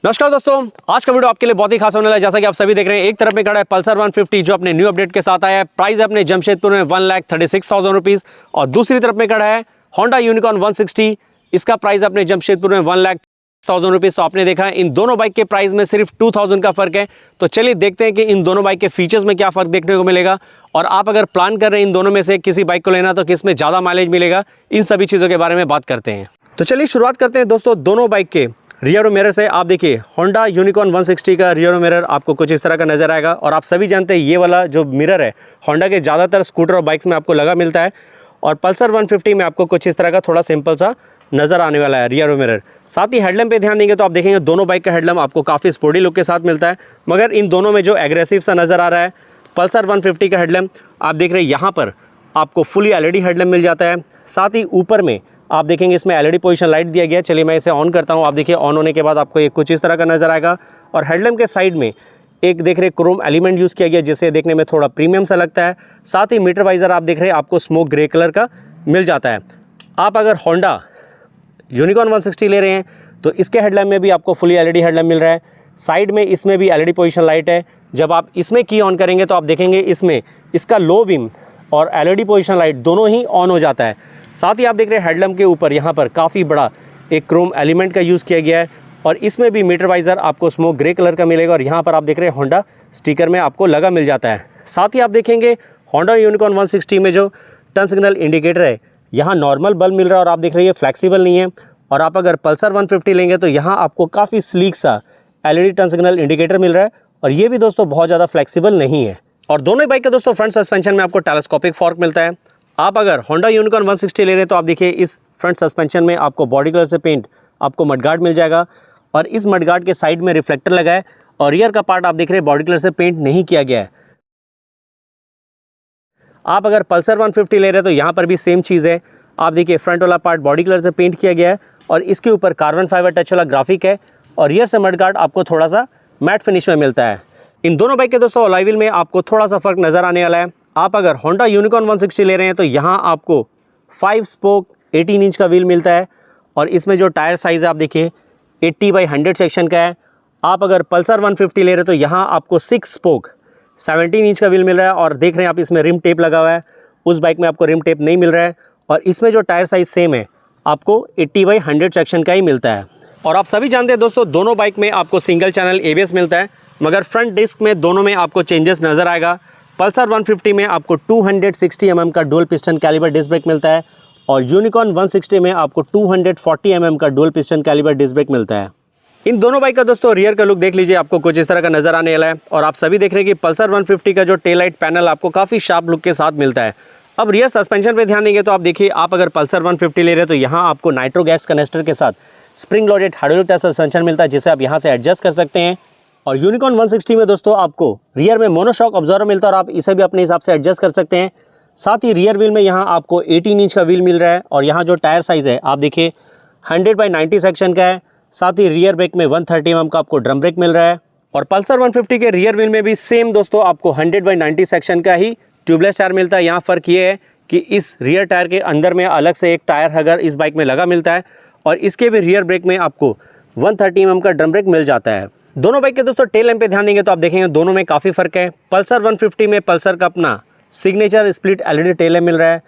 नमस्कार दोस्तों, आज का वीडियो आपके लिए बहुत ही खास होने वाला है। जैसा कि आप सभी देख रहे हैं, एक तरफ में खड़ा है पल्सर 150 जो अपने न्यू अपडेट के साथ आया है। प्राइस है अपने जमशेदपुर में 1,36,000 रुपीज़। और दूसरी तरफ में खड़ा है होंडा यूनिकॉर्न 160। इसका प्राइस अपने जमशेदपुर में 1,00,000 रुपीज़। तो आपने देखा इन दोनों बाइक के प्राइस में सिर्फ 2,000 का फर्क है। तो चलिए देखते हैं कि इन दोनों बाइक के फीचर्स में क्या फ़र्क देखने को मिलेगा, और आप अगर प्लान कर रहे हैं इन दोनों में से किसी बाइक को लेना तो किस में ज़्यादा माइलेज मिलेगा, इन सभी चीज़ों के बारे में बात करते हैं। तो चलिए शुरुआत करते हैं दोस्तों दोनों बाइक के रियर मिरर से। आप देखिए होंडा यूनिकॉर्न 160 का रियर मिरर आपको कुछ इस तरह का नजर आएगा। और आप सभी जानते हैं ये वाला जो मिरर है होंडा के ज़्यादातर स्कूटर और बाइक्स में आपको लगा मिलता है, और पल्सर 150 में आपको कुछ इस तरह का थोड़ा सिंपल सा नज़र आने वाला है रियर मिरर। साथ ही हेडलैम्प पे ध्यान देंगे तो आप देखेंगे दोनों बाइक का हेडलैम्प आपको काफ़ी स्पोर्टी लुक के साथ मिलता है, मगर इन दोनों में जो एग्रेसिव सा नज़र आ रहा है पल्सर 150 का हेडलैम्प आप देख रहे हैं यहाँ पर आपको फुली एलईडी हेडलैम्प मिल जाता है। साथ ही ऊपर में आप देखेंगे इसमें एलईडी पोजीशन लाइट दिया गया है। चलिए मैं इसे ऑन करता हूँ। आप देखिए ऑन होने के बाद आपको ये कुछ इस तरह का नज़र आएगा, और हेडलैम्प के साइड में एक देख रहे क्रोम एलिमेंट यूज़ किया गया जिससे देखने में थोड़ा प्रीमियम सा लगता है। साथ ही मीटर वाइजर आप देख रहे हैं आपको स्मोक ग्रे कलर का मिल जाता है। आप अगर होंडा यूनिकॉर्न 160 ले रहे हैं तो इसके हेडलैम्प में भी आपको फुली एलईडी हेडलैम्प मिल रहा है। साइड में इसमें भी एलईडी पोजीशन लाइट है। जब आप इसमें की ऑन करेंगे तो आप देखेंगे इसमें इसका लो बीम और एलईडी पोजीशन लाइट दोनों ही ऑन हो जाता है। साथ ही आप देख रहे हैं हेडलैम्प के ऊपर यहाँ पर काफ़ी बड़ा एक क्रोम एलिमेंट का यूज़ किया गया है, और इसमें भी मीटर वाइजर आपको स्मोक ग्रे कलर का मिलेगा, और यहाँ पर आप देख रहे हैं होंडा स्टिकर में आपको लगा मिल जाता है। साथ ही आप देखेंगे होंडा यूनिकॉर्न 160 में जो टर्न सिग्नल इंडिकेटर है यहाँ नॉर्मल बल्ब मिल रहा है, और आप देख रहे हैं फ्लेक्सिबल नहीं है। और आप अगर पल्सर 150 लेंगे तो यहाँ आपको काफ़ी स्लीक सा एलईडी टर्न सिग्नल इंडिकेटर मिल रहा है, और ये भी दोस्तों बहुत ज़्यादा फ्लेक्सिबल नहीं है। और दोनों बाइक का दोस्तों फ्रंट सस्पेंशन में आपको टेलीस्कोपिक फॉर्क मिलता है। आप अगर होंडा यूनिकॉर्न 160 ले रहे हैं तो आप देखिए इस फ्रंट सस्पेंशन में आपको बॉडी कलर से पेंट आपको मडगार्ड मिल जाएगा, और इस मडगार्ड के साइड में रिफ्लेक्टर लगा है, और रियर का पार्ट आप देख रहे हैं बॉडी कलर से पेंट नहीं किया गया है। आप अगर पल्सर 150 ले रहे हैं तो यहाँ पर भी सेम चीज़ है। आप देखिए फ्रंट वाला पार्ट बॉडी कलर से पेंट किया गया है, और इसके ऊपर कार्बन फाइबर टच वाला ग्राफिक है, और रियर से मडगार्ड आपको थोड़ा सा मैट फिनिश में मिलता है। इन दोनों बाइक के दोस्तों अलॉय व्हील में आपको थोड़ा सा फर्क नज़र आने वाला है। आप अगर होंडा यूनिकॉर्न 160 ले रहे हैं तो यहाँ आपको 5 स्पोक 18 इंच का व्हील मिलता है, और इसमें जो टायर साइज़ है आप देखिए 80/100 सेक्शन का है। आप अगर पल्सर 150 ले रहे हैं तो यहाँ आपको 6 स्पोक 17 इंच का व्हील मिल रहा है, और देख रहे हैं आप इसमें रिम टेप लगा हुआ है। उस बाइक में आपको रिम टेप नहीं मिल रहा है, और इसमें जो टायर साइज़ सेम है आपको 80/100 सेक्शन का ही मिलता है। और आप सभी जानते हैं दोस्तों दोनों बाइक में आपको सिंगल चैनल ABS मिलता है, मगर फ्रंट डिस्क में दोनों में आपको चेंजेस नज़र आएगा। पल्सर 150 में आपको 260 mm का dual piston caliper disc brake मिलता है, और यूनिकॉर्न 160 में आपको 240 mm का dual piston caliper disc brake मिलता है। इन दोनों बाइक का दोस्तों रियर का लुक देख लीजिए, आपको कुछ इस तरह का नज़र आने वाला है। और आप सभी देख रहे हैं कि पल्सर 150 का जो टेल लाइट पैनल आपको काफ़ी शार्प लुक के साथ मिलता है। अब रियर सस्पेंशन पे ध्यान देंगे तो आप देखिए आप अगर पल्सर 150 ले रहे हैं तो यहाँ आपको नाइट्रो गैस कनेक्टर के साथ spring loaded hydraulic tyre suspension मिलता है, जिसे आप यहाँ से एडजस्ट कर सकते हैं। और यूनिकॉर्न 160 में दोस्तों आपको रियर में मोनोशॉक ऑब्जर्वर मिलता है, और आप इसे भी अपने हिसाब से एडजस्ट कर सकते हैं। साथ ही रियर व्हील में यहाँ आपको 18 इंच का व्हील मिल रहा है, और यहाँ जो टायर साइज़ है आप देखिए 100/90 सेक्शन का है। साथ ही रियर ब्रेक में 130 mm का आपको ड्रम ब्रेक मिल रहा है, और पल्सर 150 के रियर व्हील में भी सेम दोस्तों आपको 100/90 सेक्शन का ही ट्यूबलेस टायर मिलता है। यहाँ फ़र्क ये है कि इस रियर टायर के अंदर में अलग से एक टायर अगर इस बाइक में लगा मिलता है, और इसके भी रियर ब्रेक में आपको 130 mm का ड्रम ब्रेक मिल जाता है। दोनों बाइक के दोस्तों टेल लैम्प पे ध्यान देंगे तो आप देखेंगे दोनों में काफ़ी फ़र्क है। पल्सर 150 में पल्सर का अपना signature split LED tail lamp मिल रहा है।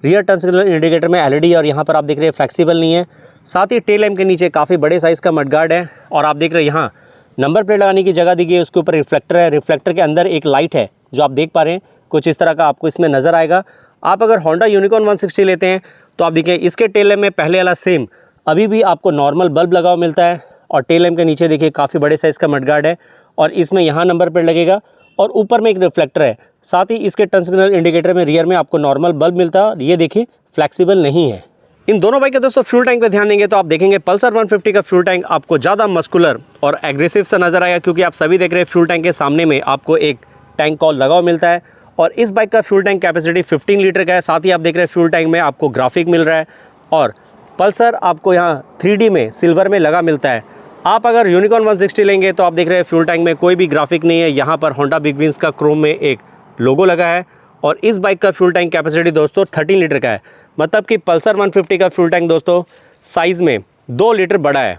रियर टर्न सिग्नल इंडिकेटर में एलईडी, और यहाँ पर आप देख रहे हैं फ्लेक्सिबल नहीं है। साथ ही टेल लैम्प के नीचे काफ़ी बड़े साइज़ का मडगार्ड है, और आप देख रहे हैं यहाँ नंबर प्लेट लगाने की जगह दी गई है, उसके ऊपर रिफ्लेक्टर है। रिफ्लेक्टर के अंदर एक लाइट है जो आप देख पा रहे हैं, कुछ इस तरह का आपको इसमें नज़र आएगा। आप अगर होंडा यूनिकॉर्न 160 लेते हैं तो आप देखिए इसके टेल लैम्प में पहले वाला सेम अभी भी आपको नॉर्मल बल्ब लगा हुआ मिलता है, और टेल लैम्प के नीचे देखिए काफ़ी बड़े साइज़ का मडगार्ड है, और इसमें यहाँ नंबर प्लेट लगेगा, और ऊपर में एक रिफ्लेक्टर है। साथ ही इसके टर्न सिग्नल इंडिकेटर में रियर में आपको नॉर्मल बल्ब मिलता है, और ये देखिए फ्लेक्सिबल नहीं है। इन दोनों बाइक के दोस्तों फ्यूल टैंक पे ध्यान देंगे तो आप देखेंगे पल्सर 150 का फ्यूल टैंक आपको ज़्यादा मस्कुलर और एग्रेसिव सा नजर आएगा, क्योंकि आप सभी देख रहे हैं फ्यूल टैंक के सामने में आपको एक टैंक कॉल लगा हुआ मिलता है, और इस बाइक का फ्यूल टैंक कैपेसिटी 15 लीटर का है। साथ ही आप देख रहे हैं फ्यूल टैंक में आपको ग्राफिक मिल रहा है, और पल्सर आपको यहाँ 3D में सिल्वर में लगा मिलता है। आप अगर यूनिकॉर्न 160 लेंगे तो आप देख रहे हैं फ्यूल टैंक में कोई भी ग्राफिक नहीं है। यहाँ पर होंडा बिग विंग्स का क्रोम में एक लोगो लगा है, और इस बाइक का फ्यूल टैंक कैपेसिटी दोस्तों 13 लीटर का है, मतलब कि पल्सर 150 का फ्यूल टैंक दोस्तों साइज़ में 2 लीटर बड़ा है।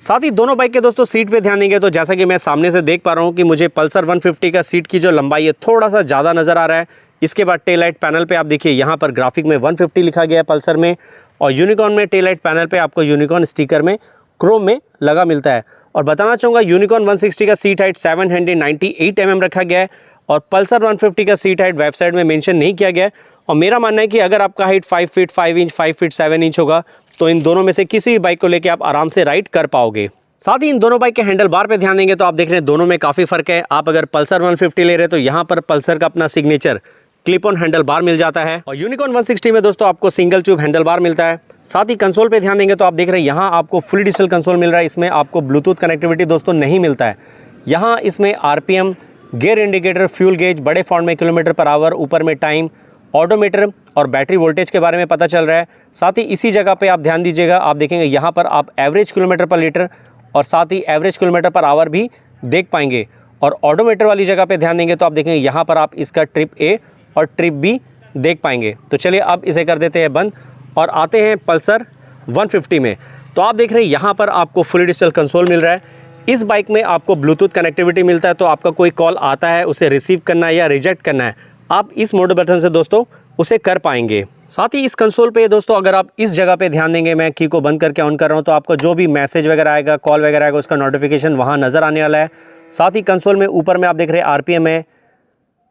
साथ ही दोनों बाइक के दोस्तों सीट पे ध्यान देंगे तो जैसा कि मैं सामने से देख पा रहा हूँ कि मुझे पल्सर 150 का सीट की जो लंबाई है थोड़ा सा ज़्यादा नज़र आ रहा है। इसके बाद टेल लाइट पैनल पे आप देखिए यहाँ पर ग्राफिक में 150 लिखा गया है पल्सर में, और यूनिकॉर्न में टेल लाइट पैनल पे आपको यूनिकॉर्न स्टिकर में क्रोम में लगा मिलता है। और बताना चाहूँगा यूनिकॉर्न 160 का सीट हाइट 798 mm रखा गया है, और पल्सर 150 का सीट हाइट वेबसाइट में मेंशन नहीं किया गया है। और मेरा मानना है कि अगर आपका height 5 feet 5 inch 5 feet 7 inch होगा तो इन दोनों में से किसी भी बाइक को लेकर आप आराम से राइड कर पाओगे। साथ ही इन दोनों बाइक के हैंडल बार पे ध्यान देंगे तो आप देख रहे हैं दोनों में काफ़ी फ़र्क है। आप अगर पल्सर 150 ले रहे हैं तो यहाँ पर पल्सर का अपना signature clip on handlebar मिल जाता है, और यूनिकॉर्न 160 में दोस्तों आपको सिंगल ट्यूब हैंडल बार मिलता है। साथ ही कंसोल पे ध्यान देंगे तो आप देख रहे हैं यहाँ आपको फुल डिजिटल कंसोल मिल रहा है। इसमें आपको ब्लूटूथ कनेक्टिविटी दोस्तों नहीं मिलता है। यहाँ इसमें RPM, gear indicator, fuel gauge बड़े फॉन्ट में किलोमीटर पर आवर, ऊपर में टाइम, ऑडोमीटर और बैटरी वोल्टेज के बारे में पता चल रहा है। साथ ही इसी जगह पे आप ध्यान दीजिएगा, आप देखेंगे यहाँ पर आप एवरेज किलोमीटर पर लीटर और साथ ही एवरेज किलोमीटर पर आवर भी देख पाएंगे। और ऑडोमीटर वाली जगह पे ध्यान देंगे तो आप देखेंगे यहाँ पर आप इसका ट्रिप ए और ट्रिप बी देख पाएंगे। तो चलिए अब इसे कर देते हैं बंद और आते हैं पल्सर 150 में। तो आप देख रहे हैं यहाँ पर आपको फुल डिजिटल कंसोल मिल रहा है। इस बाइक में आपको ब्लूटूथ कनेक्टिविटी मिलता है, तो आपका कोई कॉल आता है उसे रिसीव करना है या रिजेक्ट करना है, आप इस मोड बटन से दोस्तों उसे कर पाएंगे। साथ ही इस कंसोल पे दोस्तों अगर आप इस जगह पे ध्यान देंगे, मैं की को बंद करके ऑन कर रहा हूँ, तो आपको जो भी मैसेज वगैरह आएगा, कॉल वगैरह आएगा, उसका नोटिफिकेशन वहाँ नज़र आने वाला है। साथ ही कंसोल में ऊपर में आप देख रहे हैं आरपीएम है,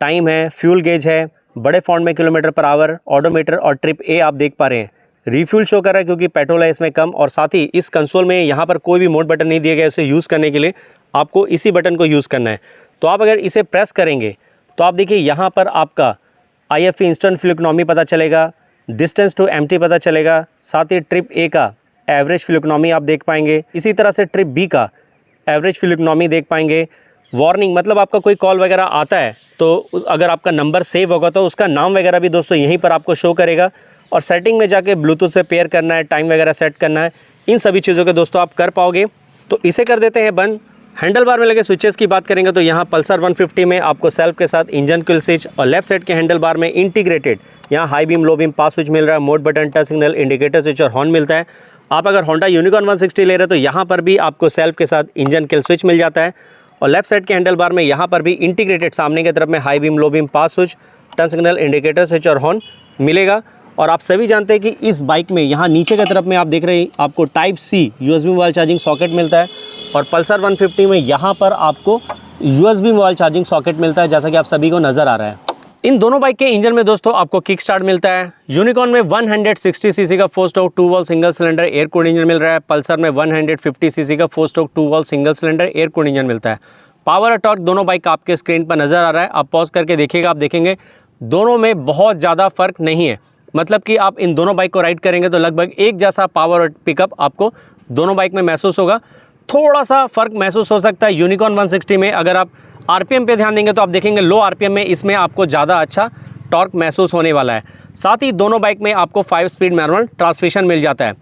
टाइम है, फ्यूल गेज है, बड़े फॉन्ट में किलोमीटर पर आवर, ऑडोमीटर और ट्रिप ए आप देख पा रहे हैं। रिफ्यूल शो कर रहा है क्योंकि पेट्रोल है इसमें कम। और साथ ही इस कंसोल में यहाँ पर कोई भी मोड बटन नहीं दिया गया, इसे यूज़ करने के लिए आपको इसी बटन को यूज़ करना है। तो आप अगर इसे प्रेस करेंगे तो आप देखिए यहाँ पर आपका IFE इंस्टेंट फ्यूल इकोनॉमी पता चलेगा, डिस्टेंस टू एम्प्टी पता चलेगा, साथ ही ट्रिप ए का एवरेज फ्यूल इकोनॉमी आप देख पाएंगे, इसी तरह से ट्रिप बी का एवरेज फ्यूल इकोनॉमी देख पाएंगे। वार्निंग मतलब आपका कोई कॉल वगैरह आता है तो अगर आपका नंबर सेव होगा तो उसका नाम वगैरह भी दोस्तों यहीं पर आपको शो करेगा। और सेटिंग में जाके ब्लूटूथ से पेयर करना है, टाइम वगैरह सेट करना है, इन सभी चीज़ों के दोस्तों आप कर पाओगे। तो इसे कर देते हैं बंद। हैंडल बार में लगे स्विचेस की बात करेंगे तो यहाँ पल्सर 150 में आपको सेल्फ के साथ इंजन किल स्विच और लेफ्ट साइड के हैंडल बार में इंटीग्रेटेड यहाँ high beam low beam pass switch मिल रहा है, mode button, touch signal, indicator switch और हॉर्न मिलता है। आप अगर होंडा यूनिकॉर्न 160 ले रहे हैं तो यहाँ पर भी आपको सेल्फ के साथ इंजन किल स्विच मिल जाता है। और लेफ्ट साइड के हैंडल बार में यहाँ पर भी इंटीग्रेटेड सामने की तरफ में high beam low beam pass switch, touch signal, indicator switch और हॉर्न मिलेगा। और आप सभी जानते हैं कि इस बाइक में यहाँ नीचे की तरफ में आप देख रहे हैं आपको type C USB mobile charging socket मिलता है, और पल्सर 150 में यहाँ पर आपको USB मोबाइल चार्जिंग सॉकेट मिलता है, जैसा कि आप सभी को नज़र आ रहा है। इन दोनों बाइक के इंजन में दोस्तों आपको किक स्टार्ट मिलता है। यूनिकॉर्न में 160 सीसी का 4 stroke 2 valve single cylinder air cooled engine मिल रहा है। पल्सर में 150 सीसी का 4 stroke 2 valve single cylinder air cooled engine मिलता है। पावर और टॉर्क दोनों बाइक आपके स्क्रीन पर नज़र आ रहा है, आप पॉज करके देखिएगा, आप देखेंगे दोनों में बहुत ज़्यादा फर्क नहीं है। मतलब कि आप इन दोनों बाइक को राइड करेंगे तो लगभग एक जैसा पावर और पिकअप आपको दोनों बाइक में महसूस होगा। थोड़ा सा फ़र्क महसूस हो सकता है यूनिकॉर्न 160 में। अगर आप आरपीएम पे ध्यान देंगे तो आप देखेंगे लो आरपीएम में इसमें आपको ज़्यादा अच्छा टॉर्क महसूस होने वाला है। साथ ही दोनों बाइक में आपको 5 स्पीड मैनुअल ट्रांसमिशन मिल जाता है।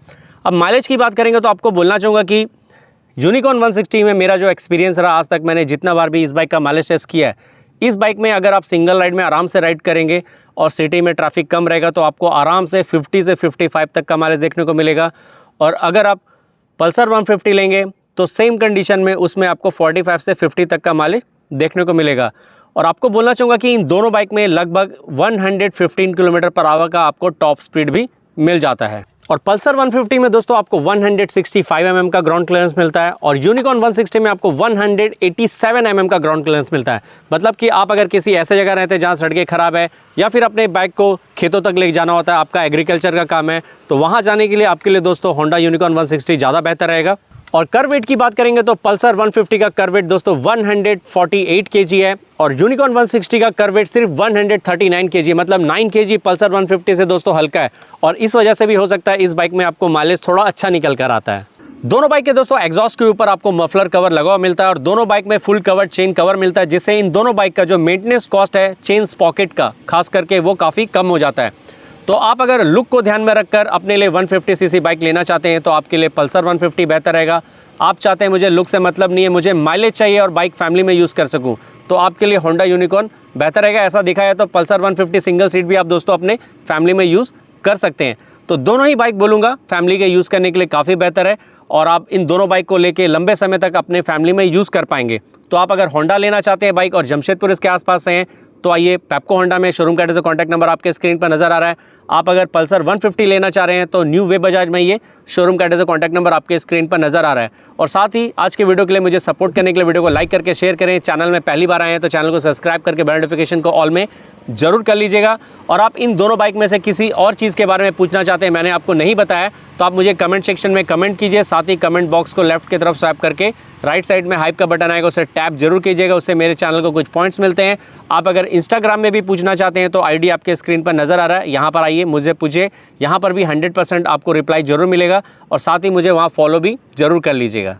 अब माइलेज की बात करेंगे तो आपको बोलना चाहूँगा कि यूनिकॉर्न 160 में मेरा जो एक्सपीरियंस रहा आज तक, मैंने जितना बार भी इस बाइक का माइलेज टेस्ट किया है, इस बाइक में अगर आप सिंगल राइड में आराम से राइड करेंगे और सिटी में ट्रैफिक कम रहेगा तो आपको आराम से 50 से 55 तक का माइलेज देखने को मिलेगा। और अगर आप पल्सर 150 लेंगे तो सेम कंडीशन में उसमें आपको 45 से 50 तक का माइलेज देखने को मिलेगा। और आपको बोलना चाहूँगा कि इन दोनों बाइक में लगभग 115 किलोमीटर पर आवर का आपको टॉप स्पीड भी मिल जाता है। और पल्सर 150 में दोस्तों आपको 165 mm का ग्राउंड क्लियरेंस मिलता है, और यूनिकॉर्न 160 में आपको 187 mm का ग्राउंड क्लियरेंस मिलता है। मतलब कि आप अगर किसी ऐसे जगह रहते हैं जहाँ सड़कें ख़राब है या फिर अपने बाइक को खेतों तक ले जाना होता है, आपका एग्रीकल्चर का काम है, तो वहाँ जाने के लिए आपके लिए दोस्तों होंडा यूनिकॉर्न 160 ज़्यादा बेहतर रहेगा। और कर्व वेट की बात करेंगे तो पल्सर 150 का कर्व वेट दोस्तों 148 kg है, और यूनिकॉर्न 160 का कर्व वेट सिर्फ 139 kg, मतलब 9 kg पल्सर 150 से दोस्तों हल्का है। और इस वजह से भी हो सकता है इस बाइक में आपको माइलेज थोड़ा अच्छा निकल कर आता है। दोनों बाइक के दोस्तों एग्जॉस्ट के ऊपर आपको मफलर कवर लगा हुआ मिलता है, और दोनों बाइक में फुल कवर्ड चेन कवर मिलता है, जिससे इन दोनों बाइक का जो मेंटेनेंस कॉस्ट है चेन स्पॉकेट का खास करके वो काफ़ी कम हो जाता है। तो आप अगर लुक को ध्यान में रखकर अपने लिए 150 सीसी बाइक लेना चाहते हैं तो आपके लिए पल्सर 150 बेहतर रहेगा। आप चाहते हैं मुझे लुक से मतलब नहीं है, मुझे माइलेज चाहिए और बाइक फैमिली में यूज़ कर सकूं, तो आपके लिए होंडा यूनिकॉर्न बेहतर रहेगा। ऐसा दिखा है तो पल्सर 150 सिंगल सीट भी आप दोस्तों अपने फैमिली में यूज़ कर सकते हैं। तो दोनों ही बाइक बोलूँगा फैमिली के यूज़ करने के लिए काफ़ी बेहतर है और आप इन दोनों बाइक को लेके लंबे समय तक अपने फैमिली में यूज़ कर पाएंगे। तो आप अगर होंडा लेना चाहते हैं बाइक और जमशेदपुर इसके आसपास से हैं तो आइए, पेप्को होंडा में शोरूम का एड्रेस और कॉन्टैक्ट नंबर आपके स्क्रीन पर नजर आ रहा है। आप अगर पल्सर 150 लेना चाह रहे हैं तो न्यू वे बजाज में ये शोरूम का एड्रेस और कॉन्टैक्ट नंबर आपके स्क्रीन पर नजर आ रहा है। और साथ ही आज के वीडियो के लिए मुझे सपोर्ट करने के लिए वीडियो को लाइक करके शेयर करें। चैनल में पहली बार आए हैं तो चैनल को सब्सक्राइब करके बेल नोटिफिकेशन को ऑल में जरूर कर लीजिएगा। और आप इन दोनों बाइक में से किसी और चीज़ के बारे में पूछना चाहते हैं, मैंने आपको नहीं बताया, तो आप मुझे कमेंट सेक्शन में कमेंट कीजिए। साथ ही कमेंट बॉक्स को लेफ्ट की तरफ स्वैप करके राइट साइड में हाइप का बटन आएगा, उसे टैप जरूर कीजिएगा, उससे मेरे चैनल को कुछ पॉइंट्स मिलते हैं। आप अगर इंस्टाग्राम में भी पूछना चाहते हैं तो आईडी आपके स्क्रीन पर नजर आ रहा है, यहाँ पर आइए, मुझे पूछिए, यहाँ पर भी 100% आपको रिप्लाई जरूर मिलेगा और साथ ही मुझे वहाँ फॉलो भी जरूर कर लीजिएगा।